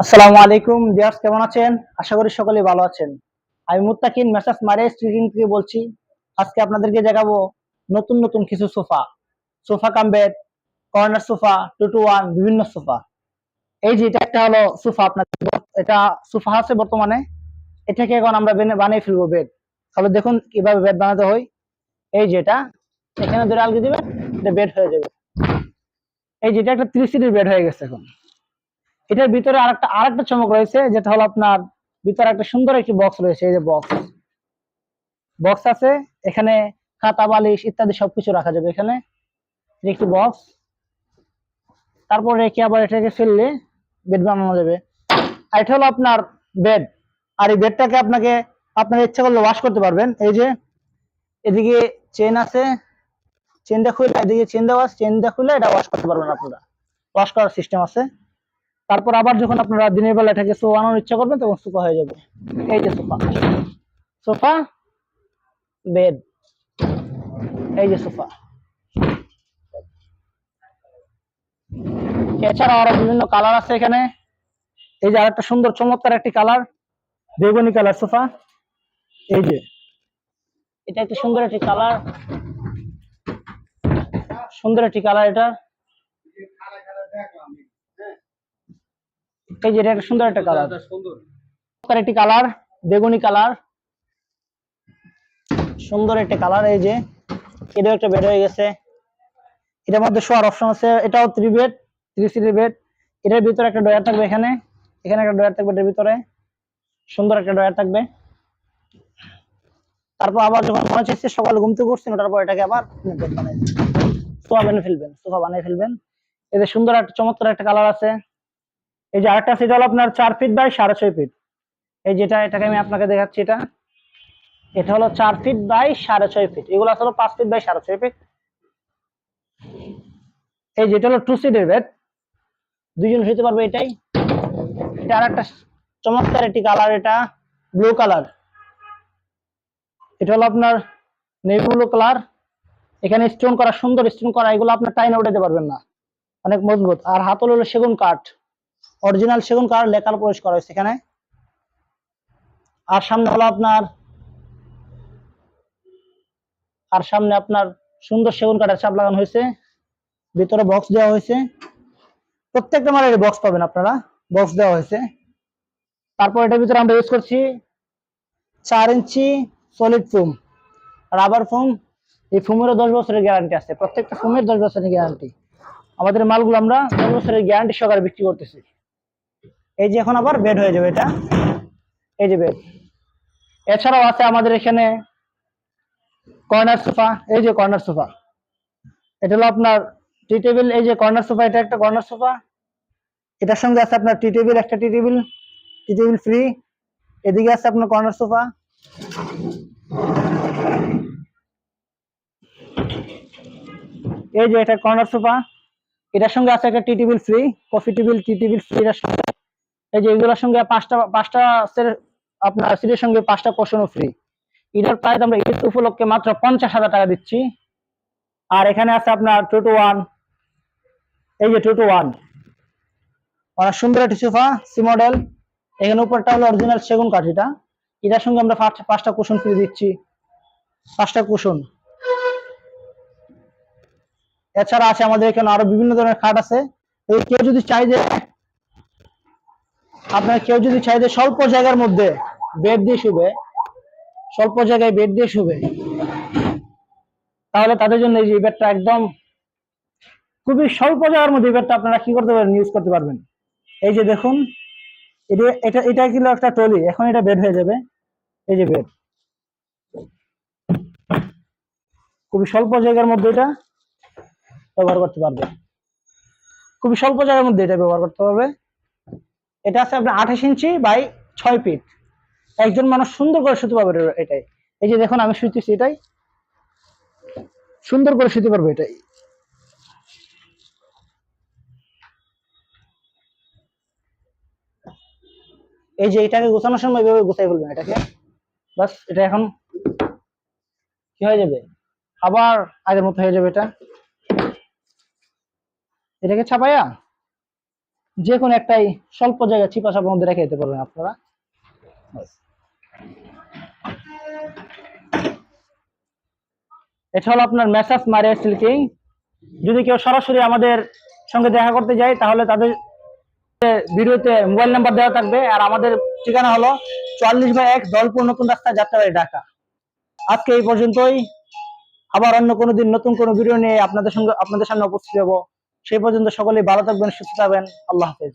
আসসালামু আলাইকুম ভিউয়ার্স, কেমন আছেন? আশা করি সকলেই ভালো আছেন। আমি মুত্তাকিন মেসার্স মারিয়া স্ট্রিটিং থেকে বলছি। আজকে আপনাদেরকে দেখাবো নতুন নতুন কিছু sofa, sofa cum bed, corner sofa, 2 to 1 বিভিন্ন সোফা। এই যে এটা একটা হলো সোফা, আপনার এটা সোফা আছে বর্তমানে, এটাকে এখন আমরা বানিয়ে ফেলবো বেড। তাহলে দেখুন কিভাবে বেড বানাতে হয়। এই যে এটা এখানে ধরে আলগি দিবেন, এটা বেড হয়ে যাবে। এই যেটা একটা 3 সিটের বেড হয়ে গেছে এখন। এটার ভিতরে আরেকটা চমক রয়েছে, যেটা হলো আপনার ভিতরে একটা সুন্দর একটি বক্স রয়েছে। এই যে বক্স বক্স আছে এখানে, খাতা বালিশ ইত্যাদি সবকিছু রাখা যাবে এখানে। একটি বক্স, তারপর রেখে আবার এটাকে ফেললে বেড বানানো যাবে। আর এটা হলো আপনার বেড। আর এই বেডটাকে আপনার ইচ্ছা করলে ওয়াশ করতে পারবেন। এই যে এদিকে চেন আছে, চেনটা খুলে এদিকে চেনটা খুলে এটা ওয়াশ করতে পারবেন আপনারা। ওয়াশ করার সিস্টেম আছে। তারপর আবার যখন আপনারা দিনের বেলা এটাকে শোয়ানোর ইচ্ছা করবেন তখন সোফা হয়ে যাবে। এই যে সোফা, সোফা বেড, এই যে সোফা। এছাড়া আরো বিভিন্ন কালার আছে এখানে। এই যে আরেকটা সুন্দর চমৎকার একটি কালার, বেগুনি কালার সোফা। এই যে এটা একটা সুন্দর একটি কালার, সুন্দর একটি কালার এটা। এই যে এটা একটা সুন্দর একটা কালার, সুন্দর একটি কালার, বেগুনি কালার, সুন্দর একটা কালার। এই যে এটাও একটা বেড হয়ে গেছে। এটার মধ্যে শোয়ার অপশন আছে। এটাও 3 বেড, 3 সিটের বেড। এটার ভিতরে একটা ডয়ার থাকবে এখানে, এখানে একটা ডয়ার থাকবে এটার ভিতরে, সুন্দর একটা ডয়ার থাকবে। তারপর আবার যখন মনে চাইছে সকালে ঘুম থেকে উঠছেন, ওটার পর এটাকে আবার বেড বানাই সোফা বানিয়ে ফেলবেন, সোফা বানিয়ে ফেলবেন। এতে সুন্দর একটা চমৎকার একটা কালার আছে। এই যে আরেকটা সিট হলো আপনার 4 ফিট বাই 6.5 ফিট। এই যেটা, এটাকে আমি আপনাকে দেখাচ্ছি। এটা এটা হলো 4 ফিট বাই 6.5 ফিট। এগুলো আসলে 5 ফিট বাই 6.5 ফিট। এই যেটা হলো 2 সিটের বেড, দুইজন শুতে পারবে এটাই। এটা আরেকটা চমৎকার একটি কালার, এটা ব্লু কালার। এটা হলো আপনার নেভি ব্লু কালার। এখানে স্টোন করা, সুন্দর স্টোন করা। এগুলো আপনার টাইনে উঠাতে পারবেন না, অনেক মজবুত। আর হাতল হলো সেগুন কাঠ, অরিজিনাল সেগুন কাঠ, লেকার পলিশ করা হয়েছে এখানে। আর সামনে হলো আপনার, আর সামনে আপনার সুন্দর সেগুন কাঠের চাপ লাগানো হয়েছে। ভিতরে বক্স দেওয়া হয়েছে, প্রত্যেকটা মালের বক্স পাবেন আপনারা, বক্স দেওয়া হয়েছে। তারপর এটার ভিতরে আমরা ইউজ করছি 4 ইঞ্চি সলিড ফোম, রাবার ফোম। এই ফোমেরও 10 বছরের গ্যারান্টি আছে, প্রত্যেকটা ফোমের 10 বছরের গ্যারান্টি। আমাদের মালগুলো আমরা 10 বছরের গ্যারান্টি সহকারে বিক্রি করতেছি। এই যে এখন আবার বেড হয়ে যাবে এটা। এই যে বেড। এছাড়াও আছে আমাদের এখানে কর্নার সোফা। এই যে কর্নার সোফা, এটা হলো আপনার টি টেবিল। এই যে কর্নার সোফা, এটা একটা কর্নার সোফা। এটার সঙ্গে আছে আপনার টি টেবিল, একটা টি টেবিল, টি টেবিল ফ্রি। এদিকে আছে আপনার কর্নার সোফা। এই যে এটা কর্নার সোফা, এটার সঙ্গে আছে একটা টি টেবিল ফ্রি, কফি টেবিল, টি টেবিল ফ্রি এর সঙ্গে। এই যে এগুলোর সঙ্গে পাঁচটা পাঁচটা আপনার সিটের সঙ্গে 5টা কোশনও ফ্রি। এটার প্রাইস আমরা ঈদ উপলক্ষে মাত্র 50,000 টাকা দিচ্ছি। আর এখানে আছে আপনার 2 to 1, এই যে 2 to 1 অনেক সুন্দর একটি সোফা, সি মডেল। এখানে উপরটা হলো অরিজিনাল সেগুন কাঠ। এটা এটার সঙ্গে আমরা 5টা কুশন ফ্রি দিচ্ছি, 5টা কুশন। এছাড়া আছে আমাদের এখানে আরো বিভিন্ন ধরনের খাট আছে। এই কেউ যদি চাই যে স্বল্প জায়গার মধ্যে বেড দিয়ে শুবে, স্বল্প জায়গায় বেড দিয়ে শুবে, তাহলে তাদের জন্য এই যে বেডটা একদম খুবই স্বল্প জায়গার মধ্যে বেডটা আপনারা কি করতে পারবেন, ইউজ করতে পারবেন। এই যে দেখুন, এটা ছিল একটা টলি, এখন এটা বেড হয়ে যাবে। এই যে বেড, খুবই স্বল্প জায়গার মধ্যে এটা ব্যবহার করতে পারবে, খুবই স্বল্প জায়গার মধ্যে এটা ব্যবহার করতে পারবে। এটা আছে আপনার 28 ইঞ্চি বাই 6 ফিট। একজন মানুষ সুন্দর করে শুতে পারবে এটাই। এই যে দেখুন আমি শুতেছি, এটাই সুন্দর করে শুতে পারবে এটাই। এই যে এটাকে গোছানোর সময় এভাবে গোছাই ফেলবেন এটাকে, বাস এটা এখন কি হয়ে যাবে, আবার আগের মতো হয়ে যাবে। এটাকে ছাপাইয়া যে কোনো একটাই স্বল্প জায়গায় চিপা চাপার মধ্যে রেখে দিতে পারবেন আপনারা। এটা হলো আপনার মেসাজ মারিয়া সিল্কিং। যদি কেউ সরাসরি আমাদের সঙ্গে দেখা করতে যায় তাহলে তাদের ভিডিওতে মোবাইল নাম্বার দেওয়া থাকবে, আর আমাদের ঠিকানা হলো 44/1 দলপুর নতুন রাস্তা, যাত্রাবাড়ি, ঢাকা। আজকে এই পর্যন্তই। আবার অন্য কোনো দিন নতুন কোনো ভিডিও নিয়ে আপনাদের সামনে উপস্থিত হবো। সেই পর্যন্ত সকলেই ভালো থাকবেন, সুস্থ থাকবেন। আল্লাহ হাফেজ।